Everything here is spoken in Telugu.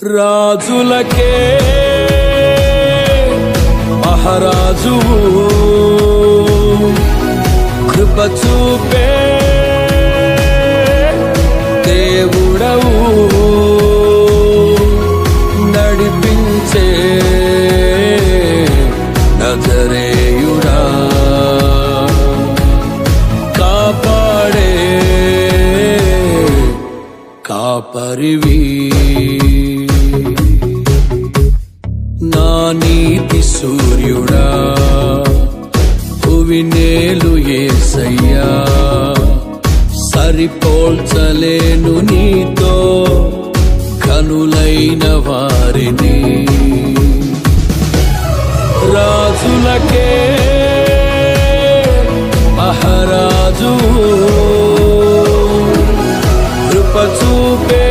రాజులకే మహారాజువు, కృప చూపే దేవుడవు, నడిపించే నజరేయుడా, కాపాడే కాపరివి, నా నీతి సూర్యుడా, భువినేలు యేసయ్యా, సరిపోల్చలేను నీతో కనులైన వారిని. రాజులకే మహారాజు, కృప చూపే